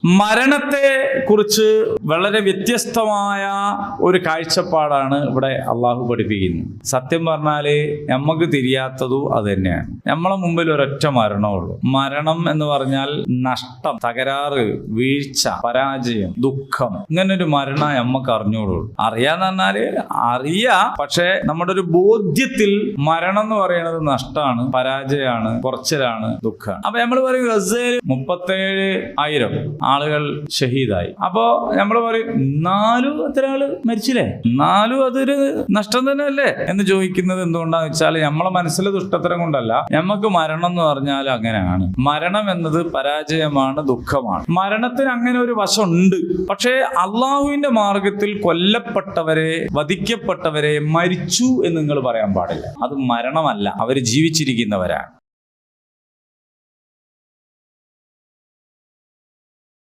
മരണത്തെ കുറിച്ച് വളരെ വ്യത്യസ്തമായ ഒരു കാഴ്ചപ്പാടാണ് ഇവിടെ അള്ളാഹു പഠിപ്പിക്കുന്നത്. സത്യം പറഞ്ഞാല് നമുക്ക് തിരിയാത്തതും അത് തന്നെയാണ്. നമ്മളെ മുമ്പിൽ ഒരൊറ്റ മരണമുള്ളൂ. മരണം എന്ന് പറഞ്ഞാൽ നഷ്ടം, തകരാറ്, വീഴ്ച, പരാജയം, ദുഃഖം, ഇങ്ങനെ ഒരു മരണം നമുക്ക് അറിഞ്ഞോളൂ. അറിയാന്ന് പറഞ്ഞാല് അറിയാം, പക്ഷെ നമ്മുടെ ഒരു ബോധ്യത്തിൽ മരണം എന്ന് പറയുന്നത് നഷ്ടമാണ്, പരാജയമാണ്, കുറച്ചിലാണ്, ദുഃഖമാണ്. അപ്പൊ നമ്മൾ പറയും ഗസയിൽ 37,000 ആളുകൾ ഷഹീദായി. അപ്പോ നമ്മൾ പറയും എന്നാലും എത്ര ആള് മരിച്ചില്ലേ, എന്നാലും അതൊരു നഷ്ടം തന്നെ അല്ലേ എന്ന് ചോദിക്കുന്നത് എന്തുകൊണ്ടാന്ന് വെച്ചാൽ നമ്മളെ മനസ്സിലെ ദുഷ്ടത്തരം കൊണ്ടല്ല. നമുക്ക് മരണം എന്ന് പറഞ്ഞാൽ അങ്ങനെയാണ്. മരണം എന്നത് പരാജയമാണ്, ദുഃഖമാണ്. മരണത്തിന് അങ്ങനെ ഒരു വശമുണ്ട്. പക്ഷേ അള്ളാഹുവിന്റെ മാർഗത്തിൽ കൊല്ലപ്പെട്ടവരെ, വധിക്കപ്പെട്ടവരെ മരിച്ചു എന്ന് നിങ്ങൾ പറയാൻ പാടില്ല. അത് മരണമല്ല, അവർ ജീവിച്ചിരിക്കുന്നവരാണ്.